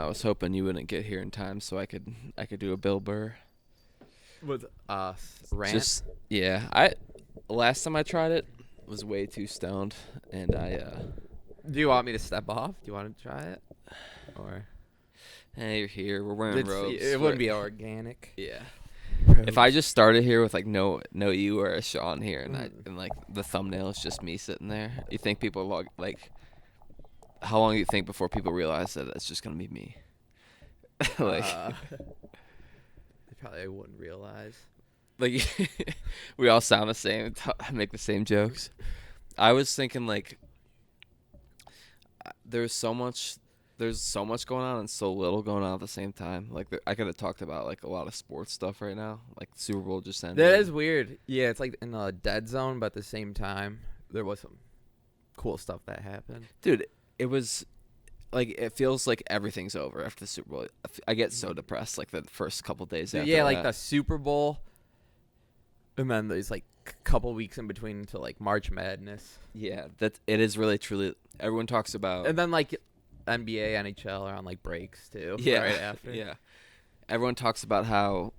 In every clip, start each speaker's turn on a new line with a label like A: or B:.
A: was hoping you wouldn't get here in time so I could do a Bill Burr.
B: With rant?
A: Yeah. Last time I tried it was way too stoned, and
B: Do you want me to step off? Do you want to try it? Or
A: hey, you're here. We're wearing robes.
B: it wouldn't be organic.
A: Yeah. If I just started here with like no you or a Sean here, and like the thumbnail is just me sitting there, you think people like how long do you think before people realize that it's just gonna be me? Like,
B: they probably wouldn't realize.
A: like we all sound the same, make the same jokes. I was thinking like there's so much going on and so little going on at the same time. Like I could have talked about like a lot of sports stuff right now. Like the Super Bowl just ended.
B: That is weird. Yeah, it's like in a dead zone, but at the same time, there was some cool stuff that happened.
A: Dude, it was like it feels like everything's over after the Super Bowl. I get so depressed like the first couple days after
B: Yeah, like
A: that.
B: the Super Bowl, and then there's like a couple weeks in between to like March Madness.
A: Yeah, that it is really truly. Everyone talks about.
B: And then like NBA, NHL are on like breaks too.
A: Yeah,
B: right after.
A: Yeah, everyone talks about how,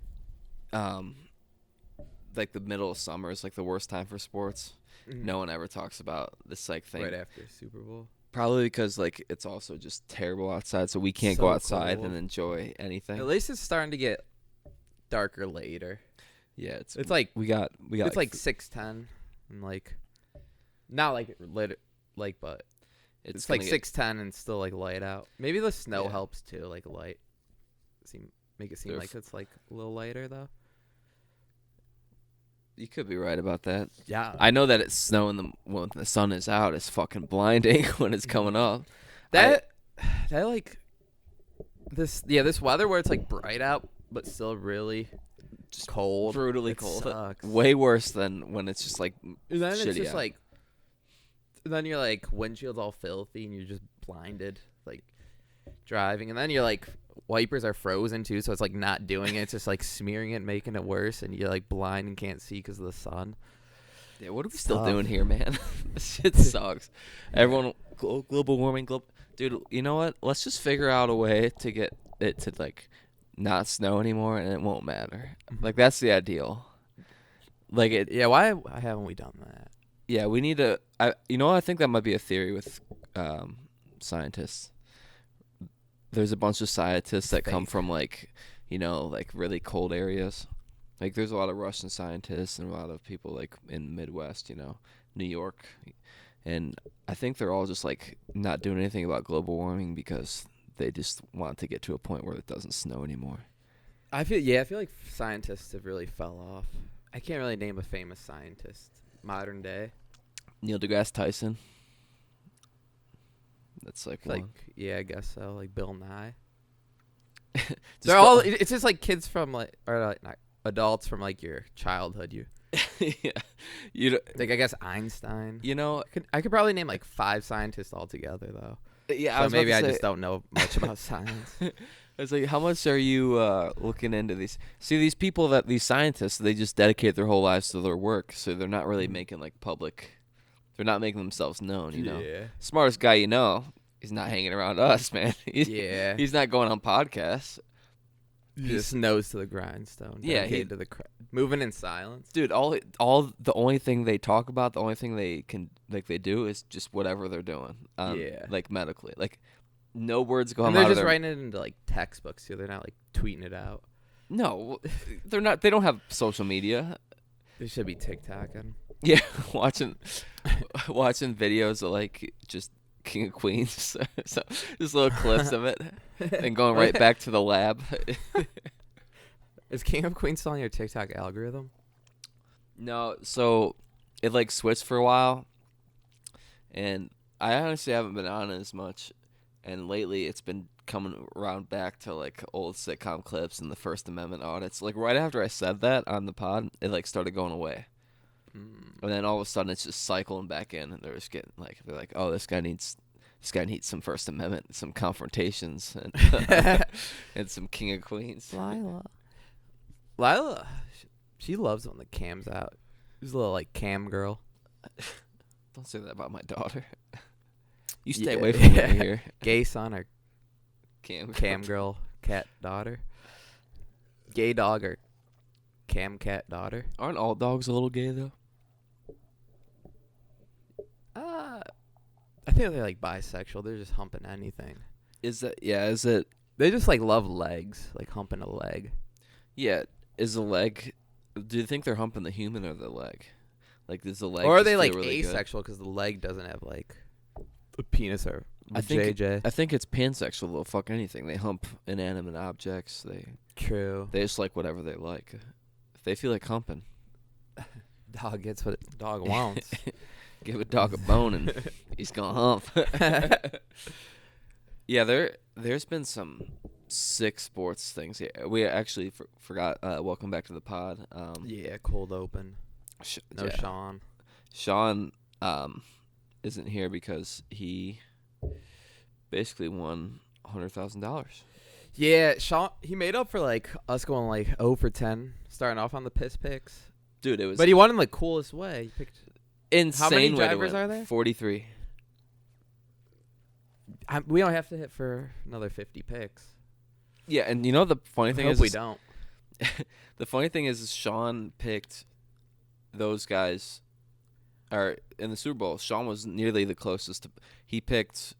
A: like the middle of summer is like the worst time for sports.
B: Mhm.
A: No one ever talks about this like thing.
B: Right after Super Bowl.
A: Probably because like it's also just terrible outside, so we can't
B: So
A: go outside
B: cold.
A: and enjoy anything.
B: At least it's starting to get darker later.
A: Yeah,
B: It's like
A: we got.
B: it's like 6:10, and like not like lit, like but it's like 6:10 and still like light out. Maybe the snow
A: Yeah.
B: helps too, like light. Make it seem like it's like a little lighter though.
A: You could be right about that.
B: Yeah,
A: I know that it's snowing when the sun is out. It's fucking blinding when it's coming up.
B: that like this weather where it's like bright out but still really
A: Just
B: cold,
A: brutally
B: it
A: cold.
B: sucks.
A: Way worse than when it's just like
B: And then
A: shitty
B: it's just
A: out.
B: like, then you're like windshield's all filthy and you're just blinded, like driving. And then you're like wipers are frozen too, so it's like not doing it. It's just like smearing it, making it worse, and you're like blind and can't see because of the sun.
A: Yeah, what are we still
B: Tough.
A: doing here, man? This shit sucks. Everyone, global warming, dude. You know what? Let's just figure out a way to get it to like not snow anymore, and it won't matter. Like that's the ideal. Like it.
B: Yeah, why haven't we done that?
A: Yeah, we need to. I think that might be a theory with scientists. There's a bunch of scientists that come
B: Fake.
A: from like really cold areas. Like there's a lot of Russian scientists and a lot of people like in the Midwest, New York. And I think they're all just like not doing anything about global warming because they just want to get to a point where it doesn't snow anymore.
B: I feel like scientists have really fell off. I can't really name a famous scientist modern day.
A: Neil deGrasse Tyson. That's like
B: Like,
A: one.
B: yeah, I guess so. Like Bill Nye.
A: Just
B: They're all. It's just like kids from like, or like not adults from like your childhood.
A: Yeah. You
B: Like I guess Einstein.
A: know
B: I could probably name like 5 scientists altogether though.
A: yeah.
B: So
A: I was
B: maybe
A: about
B: I
A: to
B: just
A: say,
B: don't know much about science.
A: I was like, how much are you looking into these? See, these people these scientists, they just dedicate their whole lives to their work, so they're not really making like public. They're not making themselves known,
B: Yeah.
A: Smartest guy he's not hanging around us, man.
B: Yeah.
A: He's not going on podcasts.
B: Just nose to the grindstone.
A: Yeah,
B: dedicated to the moving in silence.
A: Dude, all the only thing they talk about, the only thing they do is just whatever they're doing.
B: Yeah.
A: Like medically, like no words go
B: And
A: out
B: they're
A: of
B: just
A: their
B: writing it into like textbooks too. They're not like tweeting it out.
A: No, they're not. They don't have social media.
B: They should be TikToking.
A: Yeah, watching videos of like just King of Queens, so just little clips of it, and going right back to the lab.
B: Is King of Queens still on your TikTok algorithm?
A: No, so it like switched for a while, and I honestly haven't been on it as much. And lately, it's been coming around back to like old sitcom clips and the First Amendment audits. Like right after I said that on the pod, it like started going away. And then all of a sudden it's just cycling back in, and they're just getting like, they're like, oh, this guy needs some First Amendment, some confrontations, and and some King of Queens.
B: Lila, she loves when the cam's out. She's a little like cam girl.
A: Don't say that about my daughter. You stay
B: Yeah.
A: away from me here.
B: Gay son or Cam girl, cat daughter. Gay dog or cam cat daughter.
A: Aren't all dogs a little gay though?
B: I think they're like bisexual. They're just humping anything.
A: Is that Is it?
B: They just like love legs, like humping a leg.
A: Yeah. Is the leg? Do you think they're humping the human or the leg? Like, does the leg?
B: Or are
A: just
B: they
A: feel
B: like
A: really good?
B: asexual because the leg doesn't have like a penis or
A: I think
B: JJ?
A: I think it's pansexual. They'll fuck anything. They hump inanimate objects.
B: True.
A: They just like whatever they like. If they feel like humping,
B: Dog gets what dog wants.
A: give a dog a bone and he's gonna hump. Yeah, there's been some sick sports things. Yeah, we actually forgot. Welcome back to the pod.
B: Yeah, cold open. No
A: yeah.
B: Sean.
A: Sean isn't here because he basically won $100,000.
B: Yeah, Sean. He made up for like us going like 0 for 10, starting off on the piss picks.
A: Dude, it was.
B: But he won in the coolest way. He picked.
A: insane.
B: How many
A: way to
B: drivers
A: win.
B: are there?
A: 43.
B: We don't have to hit for another 50 picks.
A: Yeah, and you know the funny thing
B: I
A: is
B: hope we don't.
A: the funny thing is Sean picked those guys. Or in the Super Bowl, Sean was nearly the closest. He picked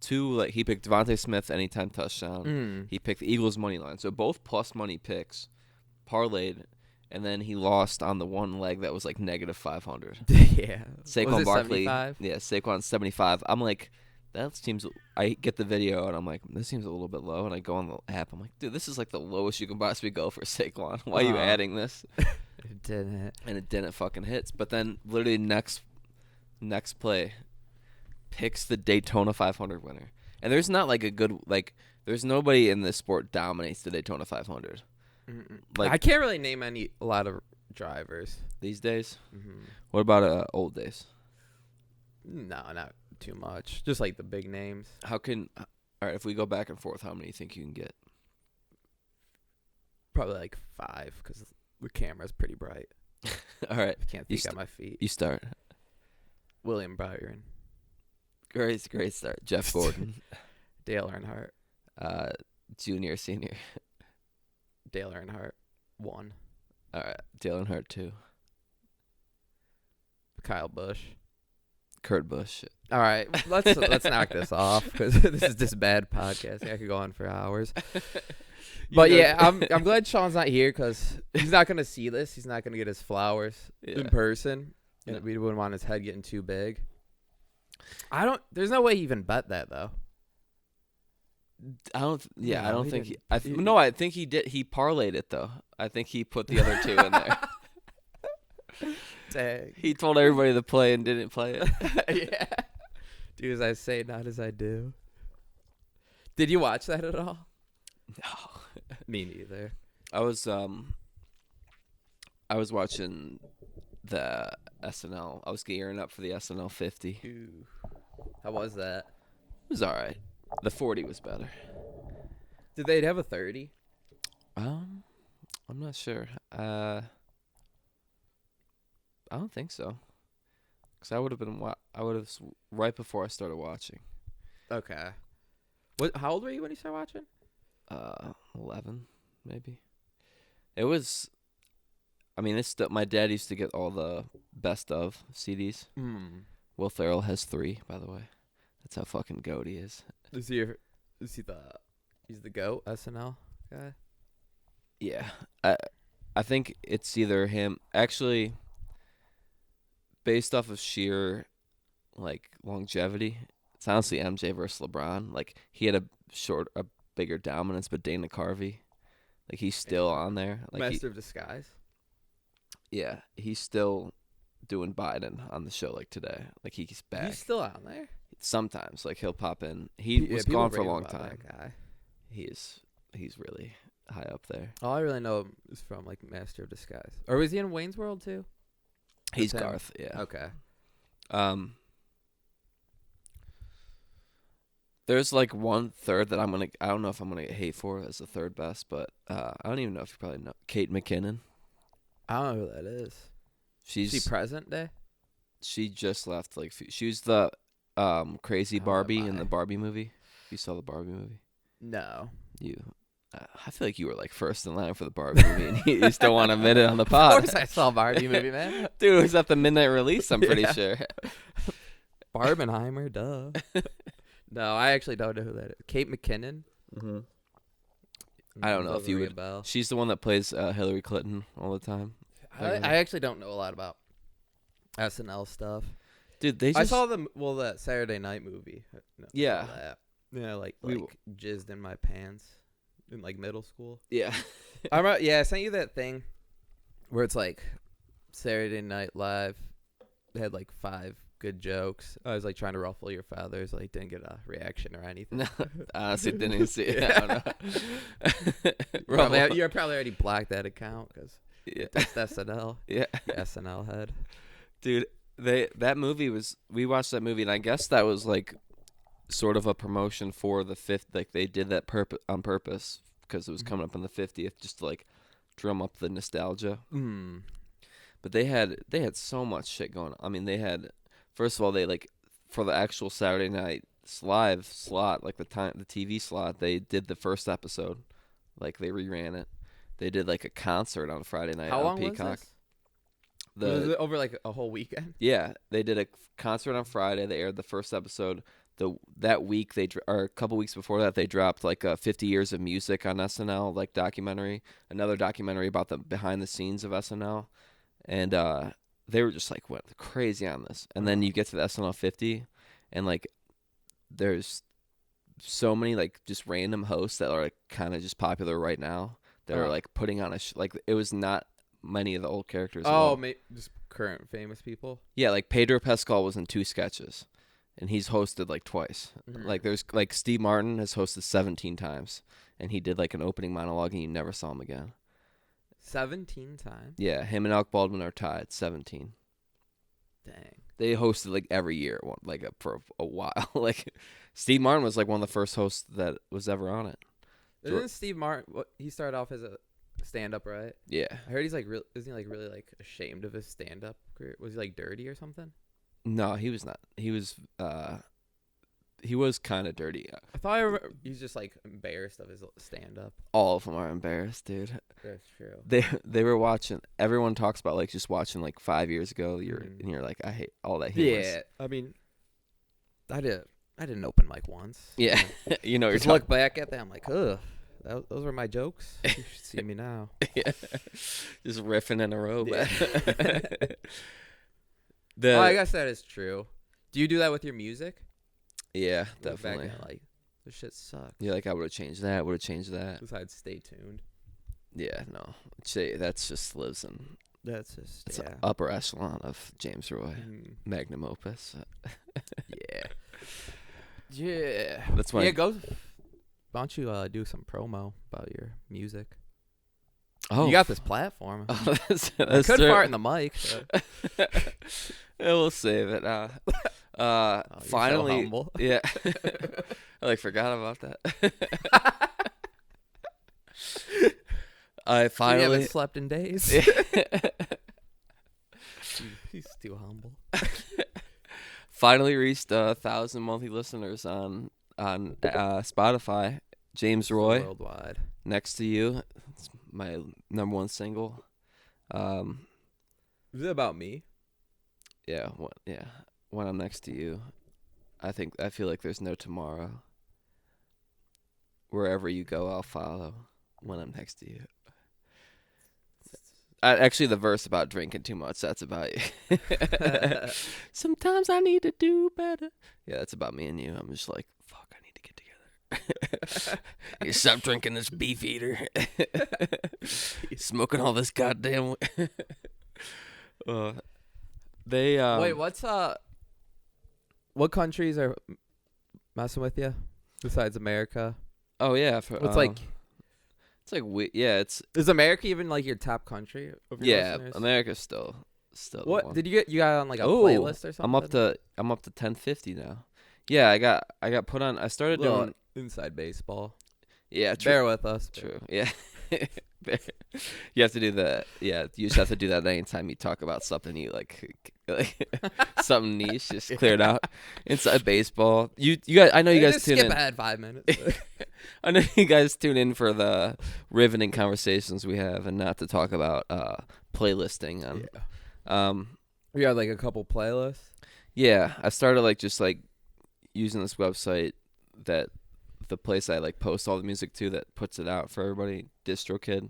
A: he picked Devontae Smith anytime touchdown. He picked the Eagles money line, so both plus money picks, parlayed, and then he lost on the one leg that was like negative 500.
B: Yeah.
A: Saquon Barkley,
B: 75?
A: yeah, Saquon 75. I'm like, that seems. I get the video and I'm like, this seems a little bit low. And I go on the app, I'm like, dude, this is like the lowest you can possibly go for Saquon. Why are you adding this?
B: It didn't.
A: And it didn't fucking hit. But then literally next play, picks the Daytona 500 winner. And there's not like a good there's nobody in this sport dominates the Daytona 500. Like
B: I can't really name a lot of drivers
A: these days.
B: Mm-hmm.
A: What about old days?
B: No, not too much. Just like the big names.
A: All right, if we go back and forth, how many you think you can get?
B: Probably like 5 because the camera's pretty bright.
A: All right,
B: I can't think on my feet.
A: you start.
B: William Byron.
A: Great start. Jeff Gordon.
B: Dale Earnhardt.
A: Junior, senior.
B: Dale Earnhardt. 1.
A: All right, Dale Earnhardt 2.
B: Kyle Busch.
A: Kurt Busch.
B: All right, let's knock this off because this is just bad podcasting. I could go on for hours. But yeah, I'm glad Sean's not here because he's not gonna see this. He's not gonna get his flowers in person, and we wouldn't want his head getting too big. There's no way he even bet that though.
A: I don't. Yeah,
B: No,
A: I don't
B: he
A: think.
B: didn't.
A: No, I think he did. He parlayed it though. I think he put the other 2 in there.
B: Dang.
A: He told everybody to play and didn't play it.
B: Yeah. Do as I say, not as I do. Did you watch that at all?
A: No.
B: Me neither.
A: I was watching the SNL. I was gearing up for the SNL 50. It
B: Ooh. How was that?
A: was all right. The 40 was better.
B: Did they have a 30?
A: I'm not sure. I don't think so. Cause I would have right before I started watching.
B: Okay. How old were you when you started watching?
A: 11 maybe. It was. I mean, my dad used to get all the best of CDs. Will Ferrell has 3, by the way. That's how fucking goat he is.
B: He's the GOAT SNL guy?
A: Yeah. I think it's either him. Actually, based off of sheer, like, longevity, it's honestly MJ versus LeBron. Like, he had a bigger dominance, but Dana Carvey, like, he's still on there. Like,
B: Master of Disguise?
A: Yeah, he's still doing Biden on the show, like, today. Like, he's back.
B: He's still on there?
A: Sometimes, like, he'll pop in. He was gone for a long time.
B: That guy.
A: He's really high up there.
B: All I really know is from like Master of Disguise. Or was he in Wayne's World too?
A: He's
B: That's him?
A: Garth, yeah.
B: Okay.
A: There's like 1/3 that I don't know if I'm gonna get hate for as the third best, but I don't even know if you probably know Kate McKinnon.
B: I don't know who that is. Is she present day?
A: She just left. Like, she was the crazy Barbie
B: am
A: in
B: I?
A: the Barbie movie. You saw the Barbie movie?
B: No.
A: You, I feel like you were like first in line for the Barbie movie, and you still want to admit it on the
B: Of
A: pod.
B: course I saw Barbie movie, man.
A: Dude, it was at the midnight release. I'm pretty
B: Yeah.
A: sure.
B: Barbenheimer, duh. No, I actually don't know who that is. Kate McKinnon.
A: Mm-hmm. I don't know if
B: Doesn't
A: you
B: ring a
A: would.
B: bell.
A: She's the one that plays Hillary Clinton all the time.
B: I actually don't know a lot about SNL stuff.
A: Dude, they just.
B: I saw that Saturday Night movie. No,
A: Yeah.
B: saw that. Yeah, like
A: We
B: jizzed in my pants in like middle school.
A: Yeah.
B: I remember, yeah, I sent you that thing where it's like Saturday Night Live had like 5 good jokes. I was like trying to ruffle your feathers, like didn't get a reaction or anything.
A: No, honestly, didn't even see it. I don't know.
B: You're probably already blocked that account because
A: Yeah.
B: that's SNL.
A: Yeah.
B: SNL head.
A: Dude, that movie was. We watched that movie, and I guess that was like sort of a promotion for the 5th. Like they did that on purpose because it was coming up on the 50th, just to like drum up the nostalgia.
B: Mm.
A: But they had so much shit going on. I mean, they had, first of all, they like for the actual Saturday night live slot, like the TV slot, they did the first episode, like they reran it. They did like a concert on Friday night
B: How
A: on
B: long
A: Peacock.
B: was it over like a whole weekend?
A: Yeah, they did a concert on Friday. They aired the first episode. That week or a couple weeks before that, they dropped like 50 years of music on SNL, like documentary, another documentary about the behind the scenes of SNL, and they were just like went crazy on this. And then you get to the SNL 50, and like there's so many like just random hosts that are like kind of just popular right now that are like putting on like it was not many of the old characters.
B: Oh, just current famous people.
A: Yeah, like Pedro Pascal was in 2 sketches, and he's hosted like twice.
B: Mhm.
A: Like there's like Steve Martin has hosted 17 times, and he did like an opening monologue, and you never saw him again.
B: 17 times.
A: Yeah, him and Alec Baldwin are tied 17.
B: Dang.
A: They hosted like every year, for a while. Like Steve Martin was like one of the first hosts that was ever on it.
B: Isn't Steve Martin? He started off as a stand-up, right?
A: Yeah.
B: I heard he's like isn't he like really like ashamed of his stand-up career? Was he like dirty or something?
A: No, he was not. He was kind of dirty.
B: I thought I remember he's just like embarrassed of his stand-up.
A: All of them are embarrassed, dude.
B: That's true.
A: They were watching. Everyone talks about like just watching like 5 years ago. And you're like, I hate all that humor.
B: Yeah, I mean, I didn't open mic once.
A: Yeah, you know, you're
B: Just look back at that, I'm like, ugh, those were my jokes. You should see me now.
A: Yeah, just riffing in a row.
B: Yeah.
A: But
B: I guess that is true. Do you do that with your music?
A: Yeah,
B: Look back
A: definitely.
B: at, like, this shit sucks.
A: Yeah, like I would have changed that. Would have changed that.
B: Besides, stay tuned.
A: Yeah, no, that's just lives in.
B: That's just
A: It's an upper echelon of James Roy, magnum opus.
B: Yeah. Yeah.
A: That's why.
B: Yeah, go. Why don't you do some promo about your music?
A: Oh,
B: You got this platform.
A: Oh, that's
B: I could
A: true.
B: fart in the mic.
A: Yeah, we'll save it.
B: You're
A: Finally,
B: so humble.
A: yeah. I like forgot about that. I
B: We
A: finally
B: haven't slept in days. He's too humble.
A: finally reached 1,000 monthly listeners on Spotify. James Roy,
B: Worldwide.
A: Next to You. It's my #1 single.
B: Is it about me?
A: Yeah, when I'm next to you, I feel like there's no tomorrow. Wherever you go, I'll follow. When I'm next to you. Actually, the verse about drinking too much, that's about you. Sometimes I need to do better. Yeah, that's about me and you. I'm just like, fuck, I need to get together. You stop drinking this beef eater. Smoking all this goddamn. They
B: Wait, what countries are messing with you besides America?
A: Oh yeah,
B: It's is America even like your top country of your listeners?
A: America's still the
B: What
A: one.
B: did you got on like a playlist or something?
A: I'm up to 1050 now. Yeah, I got put on. I started
B: Little
A: doing
B: inside baseball.
A: Yeah, true.
B: Bear with us.
A: True. Yeah. You have to do that. Yeah, you just have to do that anytime you talk about something you like something niche, just clear it out. Inside baseball, you guys. I know you guys
B: Just
A: tune
B: skip
A: in.
B: ahead 5 minutes.
A: I know you guys tune in for the riveting conversations we have, and not to talk about playlisting.
B: We got like a couple playlists.
A: Yeah, I started just using this website that the place I post all the music to that puts it out for everybody. DistroKid.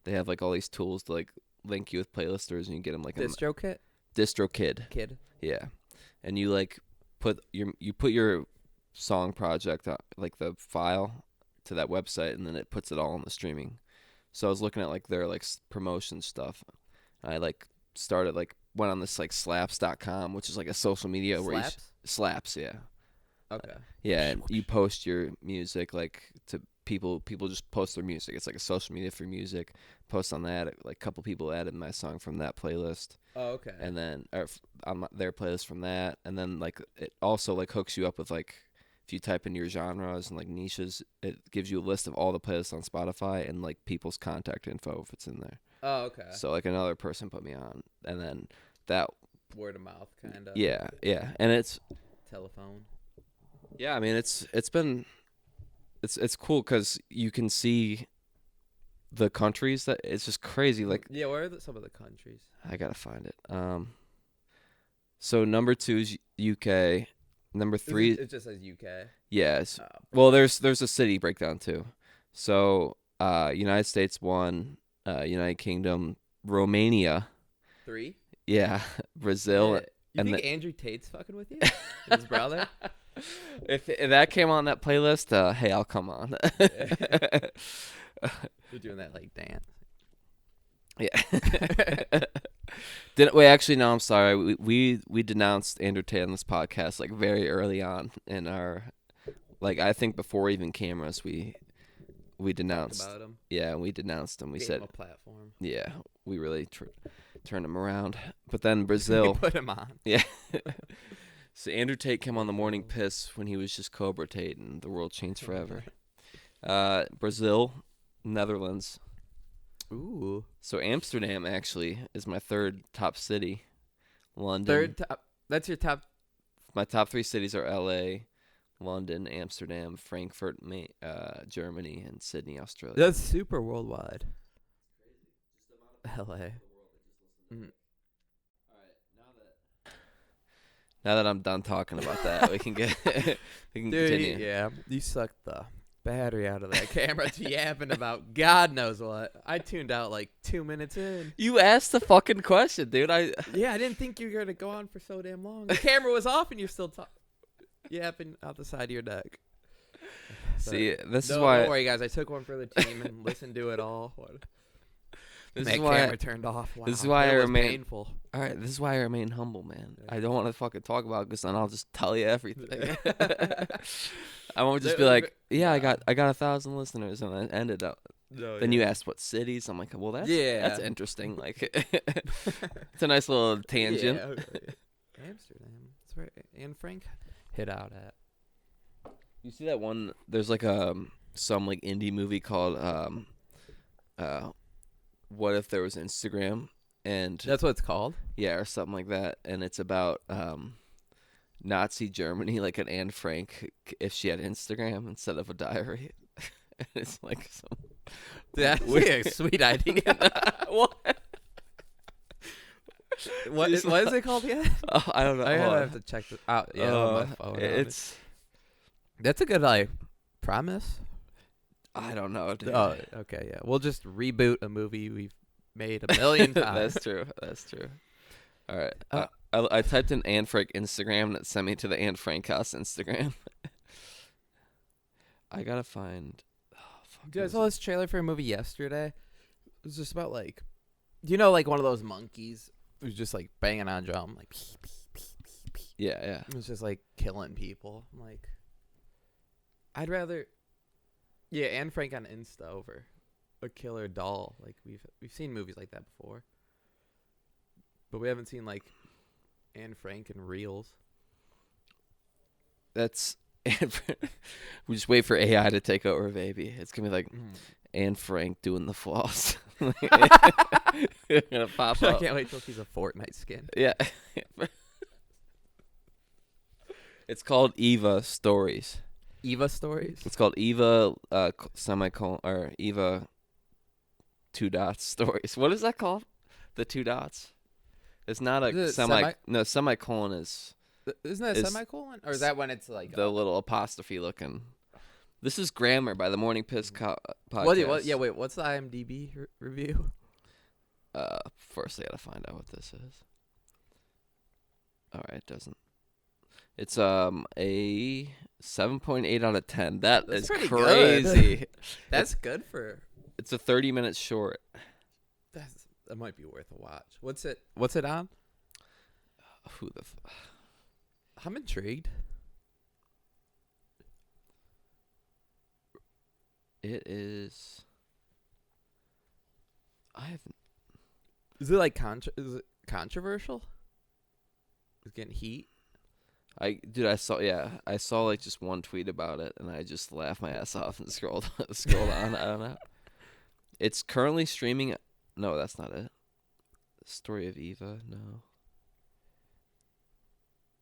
A: They have all these tools to link you with playlisters, and you get them
B: DistroKid.
A: DistroKid.
B: Kid.
A: Yeah, and you put your song project the file to that website, and then it puts it all on the streaming. So I was looking at their promotion stuff. I started went on this slaps.com, which is a social media where slaps, yeah.
B: Okay.
A: Yeah, and you post your music to people just post their music. It's a social media for music. Post on that. A couple people added my song from that playlist.
B: Oh, okay.
A: And then on their playlist from that, and then it also hooks you up with if you type in your genres and niches, it gives you a list of all the playlists on Spotify and people's contact info if it's in there.
B: Oh, okay.
A: So another person put me on, and then that
B: word of mouth kind of.
A: Yeah, and it's
B: telephone.
A: Yeah, I mean it's cool because you can see the countries that it's just crazy.
B: Yeah, where are some of the countries?
A: I gotta find it. So number 2 is UK. Number 3,
B: it just says UK.
A: Yes. Well, there's a city breakdown too. So United States 1, United Kingdom, Romania.
B: 3.
A: Yeah, Brazil.
B: Yeah. You
A: and
B: think Andrew Tate's fucking with you? His brother?
A: If that came on that playlist, hey, I'll come on.
B: You're doing that dance.
A: Yeah. Wait, actually, no, I'm sorry. We denounced Andrew Tate on this podcast very early on in our I think before even cameras we denounced
B: about him.
A: Yeah, we denounced him. We
B: Gave
A: said
B: him a platform.
A: Yeah, we really turned him around. But then Brazil
B: put him on.
A: Yeah. So Andrew Tate came on the Morning Piss when he was just Cobra Tate, and the world changed forever. Brazil, Netherlands.
B: Ooh.
A: So Amsterdam actually is my third top city. London.
B: Third top. That's your top.
A: My top 3 cities are L.A., London, Amsterdam, Frankfurt, Germany, and Sydney, Australia.
B: That's super worldwide. L.A.
A: Now that I'm done talking about that, we can continue.
B: Yeah, you sucked the battery out of that camera yapping about God knows what. I tuned out 2 minutes in.
A: You asked the fucking question, dude.
B: Yeah, I didn't think you were gonna go on for so damn long. The camera was off and you're still yapping out the side of your neck.
A: See, this is
B: Don't
A: why.
B: worry, guys. I took one for the team and listened to it all.
A: This
B: that
A: is why
B: camera turned off. Wow.
A: This is why
B: it
A: I
B: was
A: remain
B: painful.
A: All right, this is why I remain humble, man. I don't want to fucking talk about it because then I'll just tell you everything. I won't just be like, yeah, I got 1,000 listeners, and I ended up. Then you asked what cities. I'm like, well, that's interesting. It's a nice little tangent.
B: Yeah. Amsterdam. That's right. Anne Frank hit out at.
A: You see that one? There's some indie movie called What If There Was Instagram, and
B: that's what it's called.
A: Yeah, or something like that, and it's about Nazi Germany, an Anne Frank if she had Instagram instead of a diary. And it's some.
B: That's a sweet idea. What? What is it called again?
A: Oh, I don't know.
B: I have to check this out. Yeah, on my phone. That's a good premise.
A: I don't know, dude.
B: Oh, okay, yeah. We'll just reboot a movie we've made a million times.
A: That's true. All right. I typed in Anne Frank Instagram, and it sent me to the Anne Frank house Instagram. I gotta find. Oh, fuck.
B: Dude, I saw this trailer for a movie yesterday. It was just about one of those monkeys who's just banging on a drum, pee, pee, pee, pee, pee.
A: Yeah.
B: It was just killing people. I'm I'd rather. Yeah, Anne Frank on Insta over a killer doll. We've seen movies like that before, but we haven't seen Anne Frank in reels.
A: That's We just wait for AI to take over, baby. It's gonna be like
B: Mm.
A: Anne Frank doing the floss. Gonna pop
B: I
A: up.
B: can't wait till she's a Fortnite skin.
A: Yeah. It's called Eva Stories.
B: Eva stories.
A: It's called Eva semicolon or Eva 2 dots stories. What is that called? The 2 dots. It's not a
B: Is it
A: no semicolon is
B: Isn't that a
A: is
B: semicolon, or is that when it's like
A: the little apostrophe looking. This is Grammar by the Morning Piss podcast.
B: What? Yeah, wait. What's the IMDb review?
A: First I gotta find out what this is. All right, it doesn't. It's a 7.8 out of 10. That's
B: That's pretty
A: crazy.
B: good. That's good for.
A: It's a 30-minute short.
B: That might be worth a watch. What's it on?
A: Who the?
B: I'm intrigued.
A: It is. I haven't.
B: Is it like is it controversial? It's getting heat.
A: I saw like just one tweet about it, and I just laughed my ass off and scrolled on. I don't know. It's currently streaming. No, that's not it. Story of Eva. No.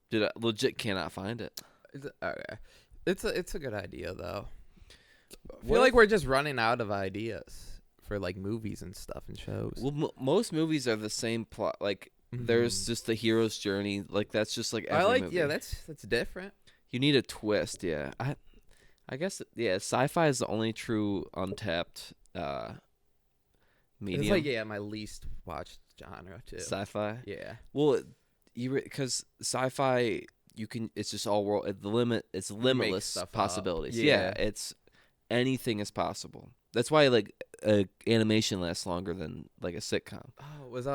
A: Dude, I legit cannot find it.
B: Okay. It's a good idea though. I
A: What
B: feel like
A: if-
B: we're just running out of ideas for like movies and stuff and shows.
A: Well, most movies are the same plot. Like, there's just the hero's journey. Like, that's just like every
B: I like
A: movie.
B: yeah, that's different.
A: You need a twist. Yeah, I guess sci-fi is the only true untapped medium.
B: It's like my least watched genre too.
A: Sci-fi.
B: Yeah.
A: Well, because sci-fi, it's just all world. It's limitless
B: stuff up.
A: possibilities.
B: Yeah.
A: It's anything is possible. That's why like animation lasts longer than like a sitcom.
B: Oh, was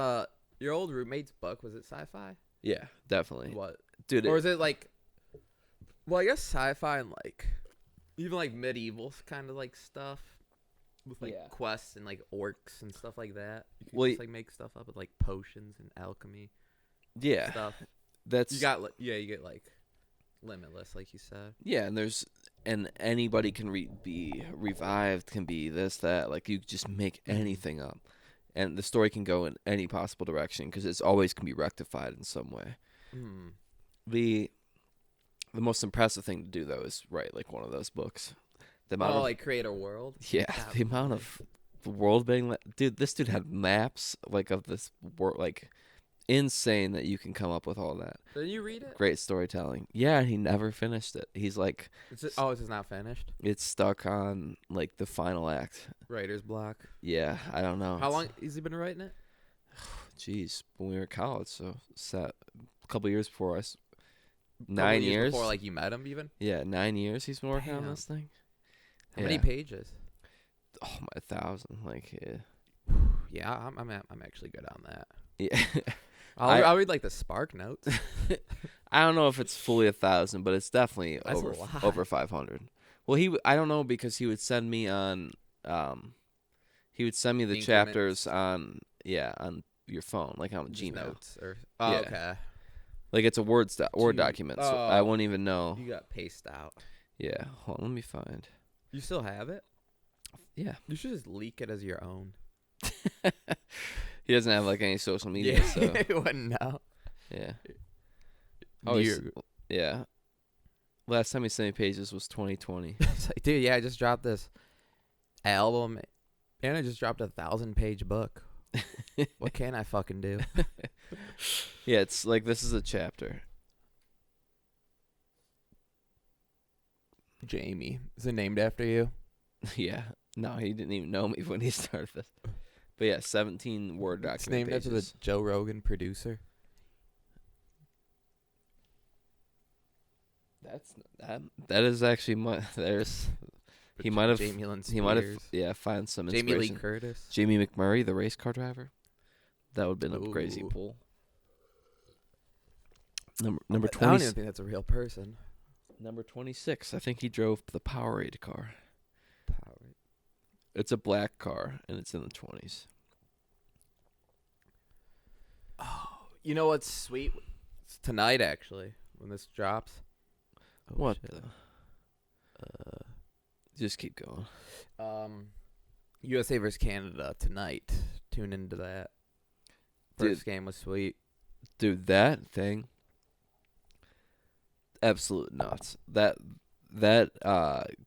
B: your old roommate's book, was it sci-fi?
A: Yeah, definitely.
B: What?
A: Dude,
B: Or is it like? Well, I guess sci-fi and like even like medieval kind of like stuff with like
A: Yeah.
B: quests and like orcs and stuff like that. You can
A: Well,
B: just like make stuff up with like potions and alchemy
A: yeah,
B: stuff.
A: that's
B: You got you get like limitless, like you said.
A: yeah, and anybody can be revived, can be this that. Like you just make anything up, and the story can go in any possible direction because it's always can be rectified in some way.
B: Mm.
A: The most impressive thing to do though is write like one of those books. The amount of
B: Like create a world.
A: yeah, the amount of world building. Dude, this dude had maps like of this world, like insane that you can come up with all that.
B: Did you read it?
A: Great storytelling. Yeah, he never finished it. He's like,
B: It's just not finished.
A: it's stuck on like the final act.
B: Writer's block.
A: Yeah, I don't know.
B: How long has he been writing it?
A: Jeez, when we were in college, so a couple years before us.
B: Couple
A: 9 years.
B: before like you met him even.
A: Yeah, 9 years he's been working on
B: Damn.
A: this thing.
B: How many
A: Yeah.
B: pages?
A: Oh my 1,000. Like yeah,
B: Yeah, I'm actually good on that.
A: yeah.
B: I'll read like the spark notes.
A: I don't know if it's fully 1,000, but it's definitely
B: That's a lot.
A: over 500. Well, I don't know because he would send me on, he would send me the
B: Increments.
A: chapters on your phone, like on
B: Just
A: Gmail.
B: notes or
A: Yeah.
B: okay.
A: Like it's a Word
B: Gee,
A: document, so I won't even know.
B: You got paced out.
A: Yeah, hold on, let me find.
B: You still have it?
A: Yeah,
B: You should just leak it as your own.
A: he doesn't have like any social media, so
B: you wouldn't know.
A: yeah. Oh, yeah. Last time he sent me pages was 2020.
B: It's like, dude, yeah, I just dropped this album, and I just dropped a 1,000-page book. What can I fucking do?
A: Yeah, it's like this is a chapter.
B: Jamie. Is it named after you?
A: Yeah. No, he didn't even know me when he started this. But yeah, 17 Word document
B: It's named after the
A: pages.
B: Joe Rogan producer.
A: That is actually he might have
B: Jamie Lynn
A: he might have
B: Spears.
A: found some
B: Jamie Lee
A: inspiration.
B: Curtis.
A: Jamie McMurray, the race car driver. That would have been a crazy
B: Ooh.
A: pull. Number
B: I don't
A: 20.
B: even think that's a real person.
A: Number 26. I think he drove the Powerade car.
B: Power.
A: It's a black car and it's in the 20s.
B: Oh, you know what's sweet? It's tonight, actually, when this drops. Oh,
A: What
B: shit.
A: the? Just keep going.
B: USA versus Canada tonight. Tune into that. First game was sweet.
A: Dude, that thing, absolute nuts. That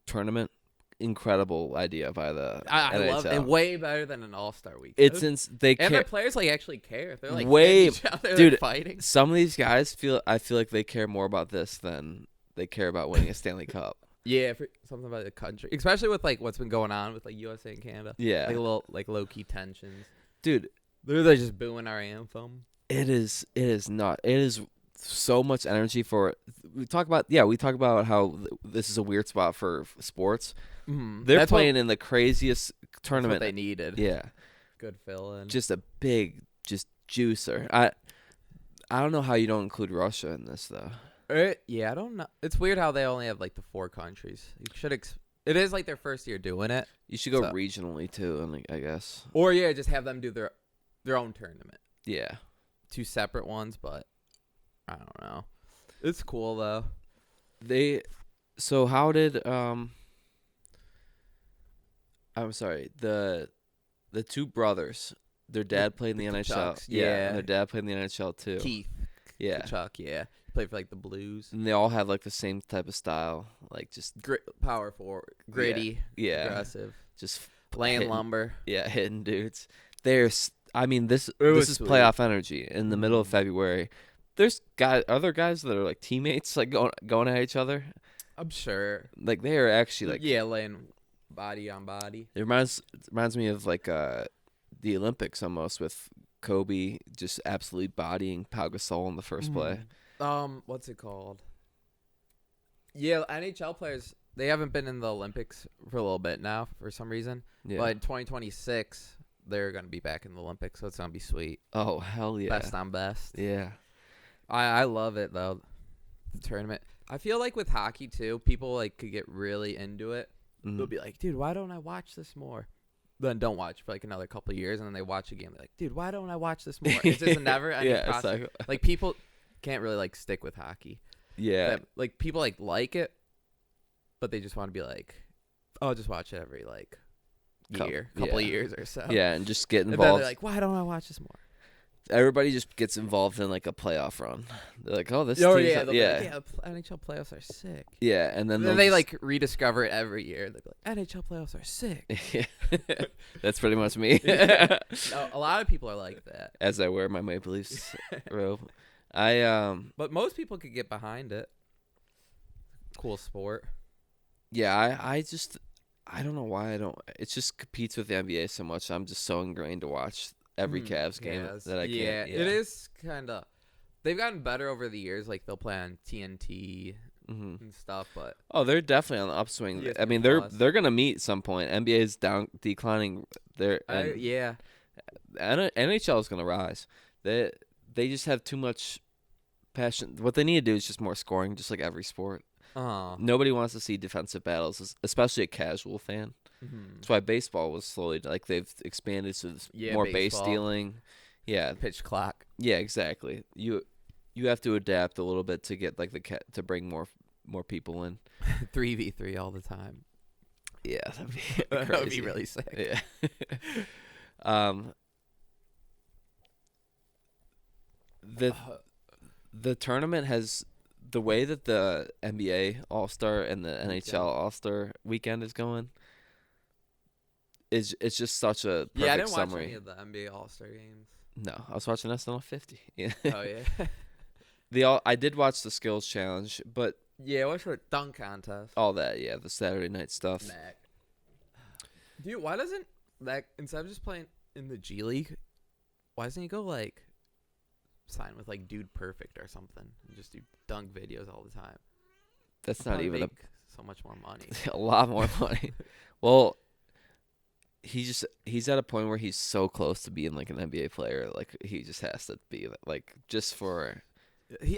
A: tournament, incredible idea by the
B: I
A: NHL.
B: love it. Way better than an All-Star week.
A: It's they
B: and their
A: care.
B: players like actually care. They're like
A: Way-
B: hitting each other,
A: dude,
B: they're fighting.
A: Some of these guys I feel like they care more about this than they care about winning a Stanley Cup.
B: Yeah, for something about the country, especially with like what's been going on with like USA and Canada.
A: Yeah,
B: Like little like low key tensions.
A: dude,
B: They're just booing our anthem.
A: it is not. It is so much energy for. We talk about how this is a weird spot for sports.
B: Mm-hmm.
A: They're playing in the craziest tournament
B: they needed.
A: Yeah,
B: Good fill in.
A: just a big juicer. I don't know how you don't include Russia in this though.
B: Yeah, I don't know. It's weird how they only have like the 4 countries. You should. It is like their first year doing it.
A: You should go regionally too, and I guess.
B: Or yeah, just have them do their own tournament.
A: Yeah.
B: 2 separate ones, but I don't know. It's cool though.
A: So how did I'm sorry, the 2 brothers, their dad played in the NHL.
B: Chucks, yeah.
A: And their dad played in the NHL too.
B: Keith.
A: Yeah.
B: Chuck, yeah. Played for like the Blues.
A: And they all have like the same type of style, like just
B: Power forward, gritty,
A: yeah,
B: aggressive,
A: just
B: laying
A: hitting,
B: lumber.
A: Yeah, hitting dudes. This is
B: sweet.
A: playoff energy in the middle of February. There's other guys that are like teammates, like going at each other.
B: I'm sure.
A: Like they are actually like
B: laying body on body.
A: It reminds me of like the Olympics almost, with Kobe just absolutely bodying Pau Gasol in the first play.
B: What's it called? Yeah, NHL players, they haven't been in the Olympics for a little bit now for some reason.
A: Yeah.
B: But in 2026, they're going to be back in the Olympics, so it's going to be sweet.
A: Oh, hell yeah.
B: Best on best.
A: Yeah.
B: I love it, though, the tournament. I feel like with hockey, too, people like could get really into it.
A: Mm.
B: They'll be like, dude, why don't I watch this more? Then don't watch for like another couple of years, and then they watch a game. They're like, dude, why don't I watch this more? It's just never ending process.
A: Exactly.
B: Like people can't really like stick with hockey.
A: Yeah.
B: Like people like it, but they just want to be like, oh, I'll just watch it every like couple of years or so.
A: Yeah, and just get
B: And
A: involved.
B: then they're like, why don't I watch this more?
A: Everybody just gets involved in like a playoff run. They're like, oh, this team's
B: yeah,
A: yeah.
B: NHL playoffs are sick.
A: Yeah, and then
B: They like rediscover it every year. They're like, NHL playoffs are sick.
A: Yeah. That's pretty much me.
B: No, a lot of people are like that.
A: As I wear my Maple Leafs robe. But
B: most people could get behind it. Cool sport.
A: Yeah, I don't know why I don't. It just competes with the NBA so much. I'm just so ingrained to watch every Cavs game that I can't. Yeah,
B: it is kind of. They've gotten better over the years. Like they'll play on TNT and stuff, but
A: they're definitely on the upswing.
B: ESPN
A: I mean, they're gonna meet some point. NBA is declining. NHL is gonna rise. They just have too much passion. What they need to do is just more scoring, just like every sport. Nobody wants to see defensive battles, especially a casual fan. That's why baseball was slowly like they've expanded to more base stealing. Yeah,
B: pitch clock.
A: Yeah, exactly. You have to adapt a little bit to get like to bring more people in.
B: 3v3 all the time.
A: Yeah,
B: that would be really sick.
A: Yeah. The tournament has the way that the NBA All-Star and the NHL All-Star weekend is going. It's just such a perfect
B: I didn't
A: summary.
B: watch any of the NBA All-Star games.
A: No, I was watching SNL 50. Yeah.
B: Oh yeah.
A: I did watch the skills challenge, but
B: yeah, what's the dunk contest?
A: all that, yeah, the Saturday night stuff.
B: Dude, why doesn't that instead of just playing in the G League, why doesn't he go like sign with like Dude Perfect or something and just do dunk videos all the time?
A: That's not even
B: so much more money.
A: a lot more money. Well, he's at a point where he's so close to being like an NBA player, like he just has to be like just for.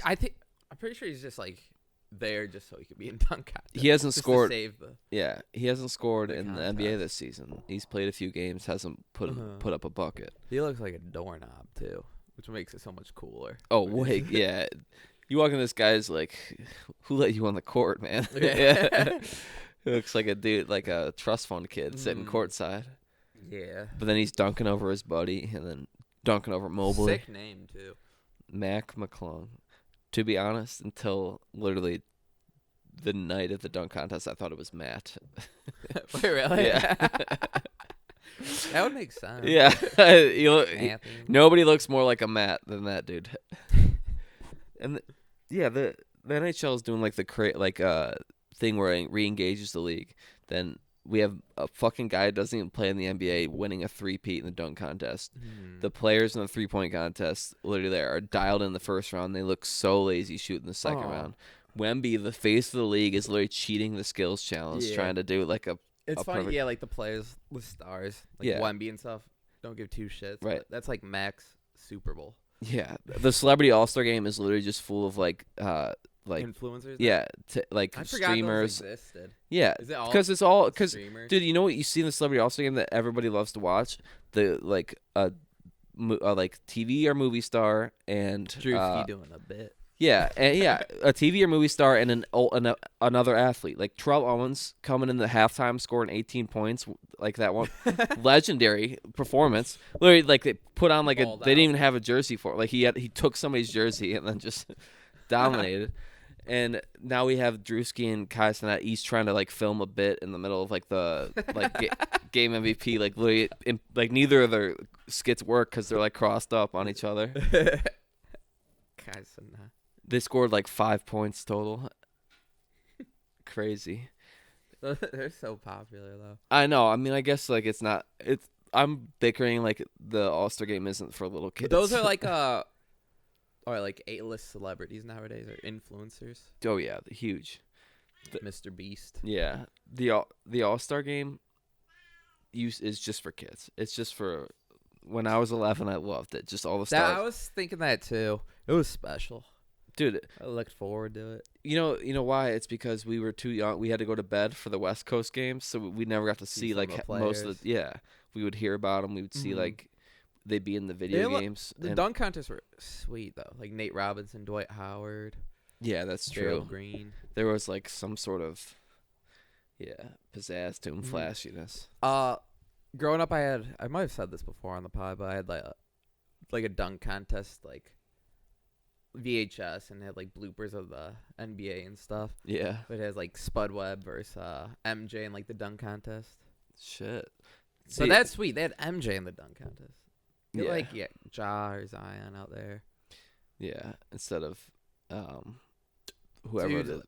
B: I'm pretty sure he's just like there just so he could be in dunk contest.
A: He hasn't scored. He hasn't scored
B: the
A: in
B: contest.
A: the NBA this season. He's played a few games, hasn't put up a bucket.
B: He looks like a doorknob too, which makes it so much cooler.
A: Oh wait, yeah. You walk in, this guy's like, who let you on the court, man?
B: Yeah.
A: He looks like a dude, like a trust fund kid sitting courtside.
B: Yeah.
A: But then he's dunking over his buddy and then dunking over Mobley.
B: Sick name too.
A: Mac McClung. To be honest, until literally the night of the dunk contest, I thought it was Matt.
B: Wait, really?
A: Yeah.
B: That would make sense.
A: Yeah. Nobody looks more like a Matt than that dude. And the NHL is doing like the thing where it re-engages the league. Then we have a fucking guy who doesn't even play in the NBA winning a three-peat in the dunk contest. The players in the three-point contest literally are dialed in the first round. They look so lazy shooting the second round. Wemby, the face of the league, is literally cheating the skills challenge, trying to do like a.
B: It's funny, like the players with stars, like Wemby and stuff, don't give two shits.
A: Right.
B: That's like Max Super Bowl.
A: Yeah, the Celebrity All-Star Game is literally just full of like
B: influencers.
A: Yeah,
B: I forgot
A: streamers.
B: those existed.
A: Yeah,
B: is it all?
A: Because it's all
B: streamers?
A: Dude, you know what you see in the Celebrity All-Star Game that everybody loves to watch? The like TV or movie star and
B: Drewski doing a bit.
A: Yeah, a TV or movie star and another athlete. Like Terrell Owens coming in the halftime scoring 18 points, like that one legendary performance. Literally, like they put on like they didn't even have a jersey for it. Like he took somebody's jersey and then just dominated. And now we have Drewski and Kai Cenat each trying to like film a bit in the middle of like the game MVP. Like literally, like neither of their skits work because they're like crossed up on each other.
B: Kai Cenat.
A: They scored like 5 points total. Crazy.
B: They're so popular though.
A: I know. I mean, I guess like it's not. It's. I'm bickering like the All-Star Game isn't for little kids.
B: Those are like or like A-list celebrities nowadays or influencers.
A: Oh yeah, huge.
B: Mr. Beast.
A: Yeah, the All-Star Game is just for kids. It's just for. When I was 11, I loved it. Just all the stars.
B: I was thinking that too. It was special.
A: Dude,
B: I looked forward to it.
A: You know why? It's because we were too young. We had to go to bed for the West Coast games, so we never got to see like most of the. Yeah, we would hear about them. We would see like they'd be in the video games.
B: The dunk contests were sweet though, like Nate Robinson, Dwight Howard.
A: Yeah, that's true.
B: Gerald Green.
A: There was like some sort of pizzazz to him, flashiness.
B: Growing up, I might have said this before on the pod, but I had like a dunk contest like VHS and it had like bloopers of the NBA and stuff.
A: Yeah.
B: But it has like Spud Webb versus MJ in like the dunk contest.
A: Shit.
B: So that's sweet. They had MJ in the dunk contest.
A: Yeah.
B: Like Ja or Zion out there.
A: Yeah. Instead of whoever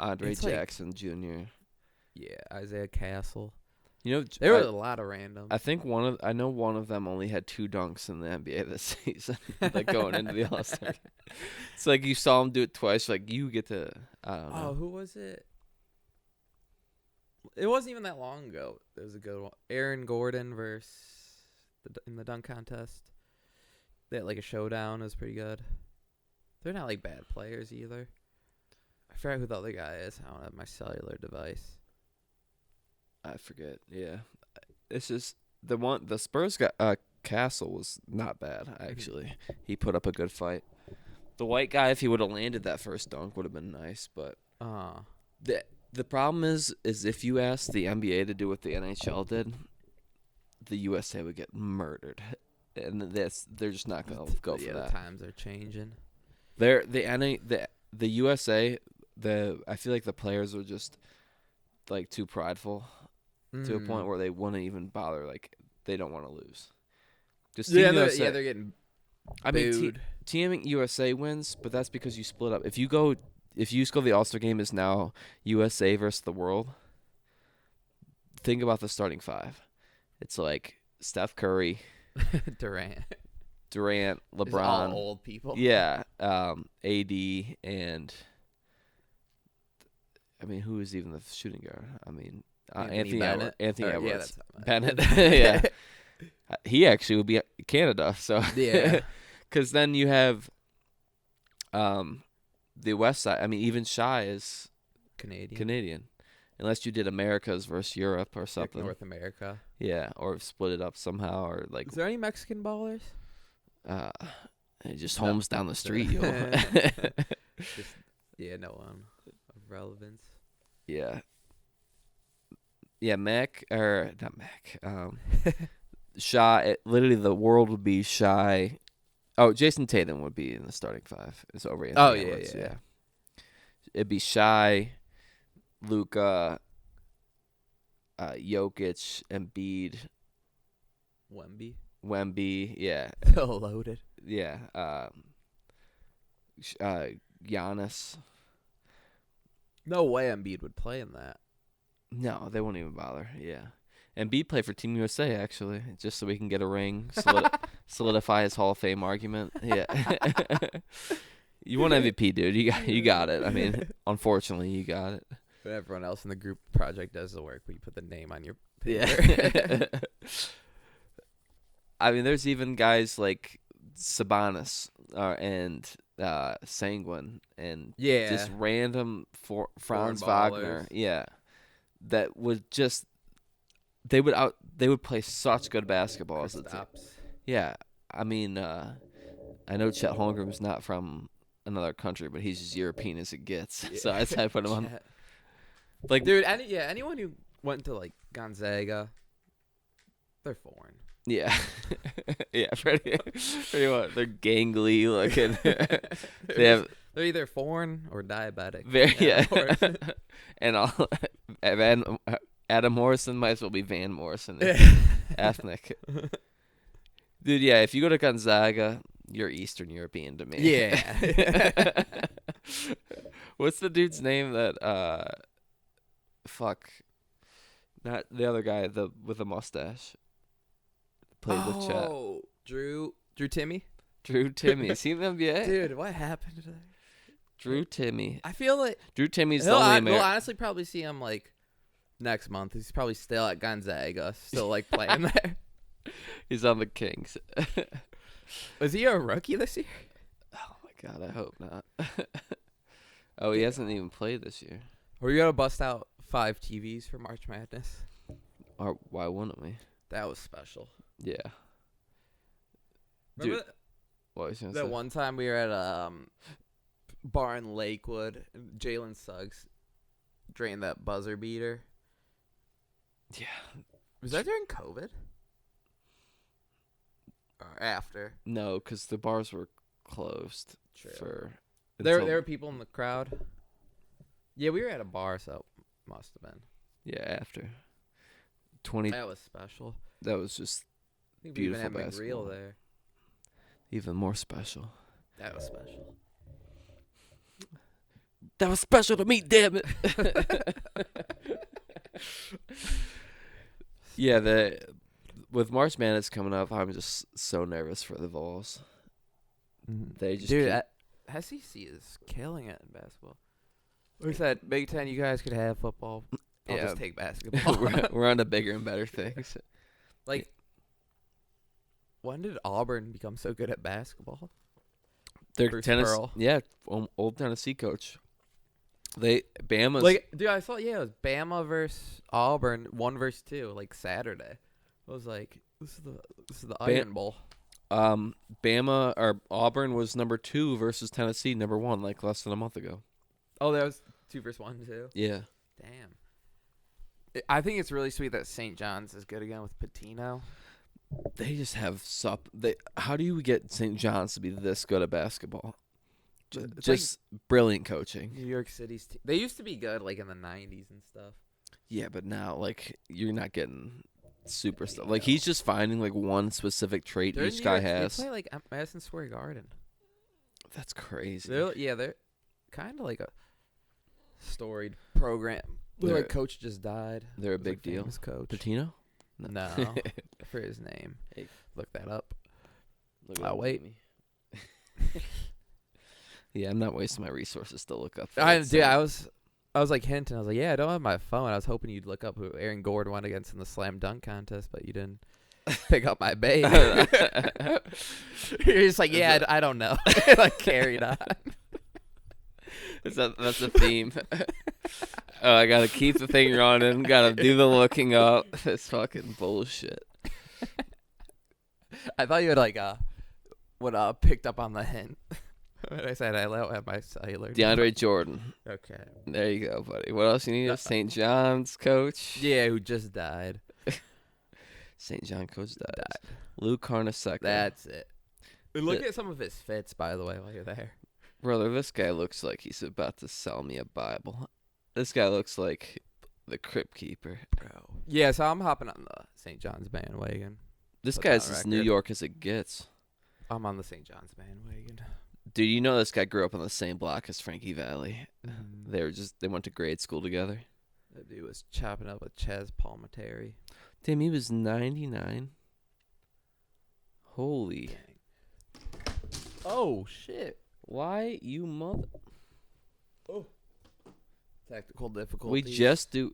A: Andre Jackson Jr.
B: Yeah, Isaiah Castle.
A: You know,
B: there were a lot of random.
A: I think I know one of them only had 2 dunks in the NBA this season, like going into the All-Star. It's like you saw him do it twice. Like you get to, I don't know.
B: Oh, who was it? It wasn't even that long ago. There was a good one. Aaron Gordon in the dunk contest. They had like a showdown. It was pretty good. They're not like bad players either. I forget who the other guy is. I don't have my cellular device.
A: I forget. Yeah, it's just the Spurs got Castle was not bad actually. He put up a good fight. The white guy, if he would have landed that first dunk, would have been nice. But the problem is if you ask the NBA to do what the NHL did, the USA would get murdered, and they're just not gonna go for that.
B: The times are changing.
A: The USA. I feel like the players are just like too prideful. To a point where they wouldn't even bother. Like they don't want to lose. Just Team USA,
B: they're getting.
A: I mean, Team USA wins, but that's because you split up. If you go the All-Star game is now USA versus the world. Think about the starting 5. It's like Steph Curry,
B: Durant,
A: LeBron,
B: all old people.
A: Yeah, AD, and I mean, who is even the shooting guard? I mean. Anthony Edwards. Bennett. Yeah. He actually would be Canada. So
B: yeah.
A: Because then you have the West side. I mean, even Shy is Canadian. Unless you did Americas versus Europe or something.
B: Like North America.
A: Yeah, or split it up somehow. Or like.
B: Is there any Mexican ballers?
A: Just homes down the street. Yo.
B: No one of relevance.
A: Yeah. Yeah, Mac or not Mac. Shy. Literally, the world would be Shy. Oh, Jason Tatum would be in the starting five. It's over
B: Oh
A: Anthony
B: yeah,
A: Edwards.
B: yeah.
A: Yeah, it'd be Shy, Luka, Jokic, Embiid,
B: Wemby.
A: Wemby. Yeah,
B: Loaded.
A: yeah. Giannis.
B: No way Embiid would play in that.
A: No, they won't even bother. Yeah. Embiid played for Team USA, actually, just so we can get a ring, solidify his Hall of Fame argument. Yeah. You won MVP, dude. You got it. I mean, unfortunately, you got it.
B: But everyone else in the group project does the work, but you put the name on your paper.
A: Yeah. I mean, there's even guys like Sabonis and Sanguine and
B: Yeah.
A: just random Franz
B: Foreign
A: Wagner.
B: ballers.
A: Yeah. That would just they would play such good basketball as a team.
B: Stops.
A: Yeah, I mean, I know Chet Holmgren's not from another country, but he's as European as it gets.
B: Yeah.
A: So that's how I put him on.
B: Chet.
A: Like,
B: Dude, anyone who went to like Gonzaga, they're foreign.
A: yeah, yeah, pretty much. They're gangly looking. They have
B: They're either foreign or diabetic.
A: very
B: Yeah,
A: yeah,
B: of course.
A: and Adam Morrison might as well be Van Morrison, ethnic. Dude, yeah, if you go to Gonzaga, you're Eastern European to me.
B: Yeah.
A: What's the dude's name that not the other guy with the mustache played with Chet?
B: Oh, Drew Timmy.
A: Drew Timmy. Is he in the NBA?
B: Dude, what happened to that?
A: Drew Timmy.
B: I feel like
A: Drew Timmy's the
B: we'll
A: only American.
B: honestly probably see him like next month. He's probably still at Gonzaga, still like playing there.
A: He's on the Kings.
B: Was he a rookie this year?
A: Oh my God, I hope not. Oh, he hasn't even played this year.
B: We're gonna bust out 5 TVs for March Madness.
A: Or why wouldn't we?
B: That was special.
A: Yeah.
B: Remember
A: Dude, what was you gonna
B: that
A: say?
B: one time we were at a bar in Lakewood and Jalen Suggs drained that buzzer beater?
A: Yeah.
B: Was that during COVID? Or after?
A: No, because the bars were closed
B: True.
A: for.
B: There
A: until-
B: were people in the crowd. Yeah, we were at a bar, so it must have been.
A: Yeah, after. 20.
B: That was special.
A: That was just
B: I think we even
A: Beautiful
B: had
A: basketball.
B: McGreal there.
A: even more special.
B: That was special.
A: That was special to me, damn it. Yeah, with March Madness coming up, I'm just so nervous for the Vols. They just
B: Dude,
A: keep-
B: SEC is killing it in basketball. We said Big Ten, you guys could have football. I'll
A: Yeah.
B: just take basketball.
A: we're on to bigger and better things.
B: Like, when did Auburn become so good at basketball?
A: Their
B: Bruce
A: Tennessee,
B: Pearl.
A: yeah, old Tennessee coach. Bama's
B: Like, dude, I saw, it was Bama versus Auburn, 1 versus 2, like Saturday. I was like, this is the Iron Bowl.
A: Bama or Auburn was number 2 versus Tennessee number 1 like less than a month ago.
B: Oh, that was 2 versus 1 too.
A: Yeah.
B: Damn. I think it's really sweet that St. John's is good again with Patino.
A: They just have how do you get St. John's to be this good at basketball?
B: It's
A: Just brilliant coaching.
B: New York City's team. They used to be good, like in the '90s and stuff.
A: Yeah, but now like you're not getting super stuff. Like he's just finding like one specific trait
B: They're in
A: each
B: New
A: guy
B: York-
A: has.
B: They play like at Madison Square Garden.
A: That's crazy.
B: They're kind of like a storied program. Their
A: They're-
B: coach just died.
A: They're a
B: It was,
A: big deal.
B: famous coach.
A: Patino?
B: No, for his name.
A: Hey.
B: Look that up.
A: Look
B: I'll
A: up,
B: wait.
A: Jamie. Yeah, I'm not wasting my resources to look up.
B: I
A: that,
B: was like hinting. I was like, yeah, I don't have my phone. I was hoping you'd look up who Aaron Gordon won against in the slam dunk contest, but you didn't pick up my bait. You're just like, yeah, I don't know. Like carried on.
A: That's a theme. Oh, I gotta keep the thing running. Gotta do the looking up. It's fucking bullshit.
B: I thought you had like would picked up on the hint. What I said, I don't have my cellular.
A: DeAndre Jordan.
B: Okay.
A: There you go, buddy. What else you need? St. John's coach.
B: Yeah, who just died.
A: St. John coach died. Luke Carnesecca.
B: That's it. Look at some of his fits, by the way, while you're there.
A: Brother, this guy looks like he's about to sell me a Bible. This guy looks like the Crypt Keeper.
B: Bro. Yeah, so I'm hopping on the St. John's bandwagon.
A: This
B: Put
A: guy's
B: that on
A: as New
B: record.
A: York as it gets.
B: I'm on the St. John's bandwagon.
A: Dude, you know this guy grew up on the same block as Frankie Valley.
B: Mm.
A: They went to grade school together.
B: That dude was chopping up with Chaz Palminteri.
A: Damn, he was 99. Holy.
B: Oh, shit.
A: Why you mother...
B: Technical difficulties.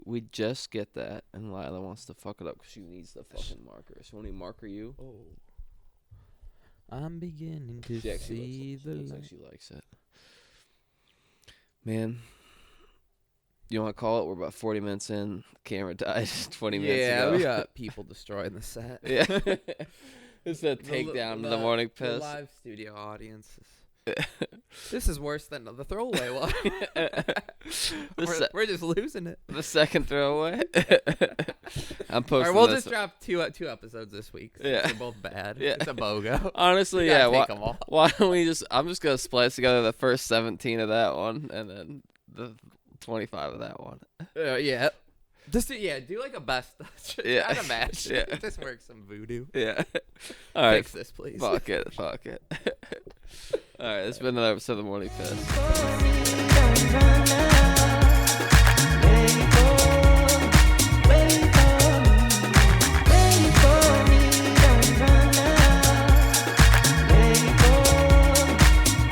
A: We just get that, and Lila wants to fuck it up because she needs the fucking marker. So when we marker you...
B: Oh. I'm beginning to see the
A: looks
B: light.
A: like she likes it. Man, you want to call it? We're about 40 minutes in. Camera died 20 minutes ago.
B: Yeah, we got people destroying the set.
A: Yeah. It's a takedown to the morning
B: The
A: piss.
B: live studio audience. This is worse than the throwaway one. We're just losing it.
A: The second throwaway. I'm posting
B: All right, we'll
A: this.
B: just drop two episodes this week.
A: Yeah.
B: They're both bad.
A: Yeah.
B: It's a BOGO.
A: Honestly,
B: You
A: yeah.
B: gotta take 'em all.
A: Why don't we just... I'm just going to splice together the first 17 of that one, and then the 25 of that one.
B: Yeah. Just do like a best.
A: Yeah.
B: Try to match.
A: Yeah.
B: Just work some voodoo.
A: Yeah. All right.
B: Fix this, please.
A: Fuck it. All right. It's been another episode of the Morning Piss.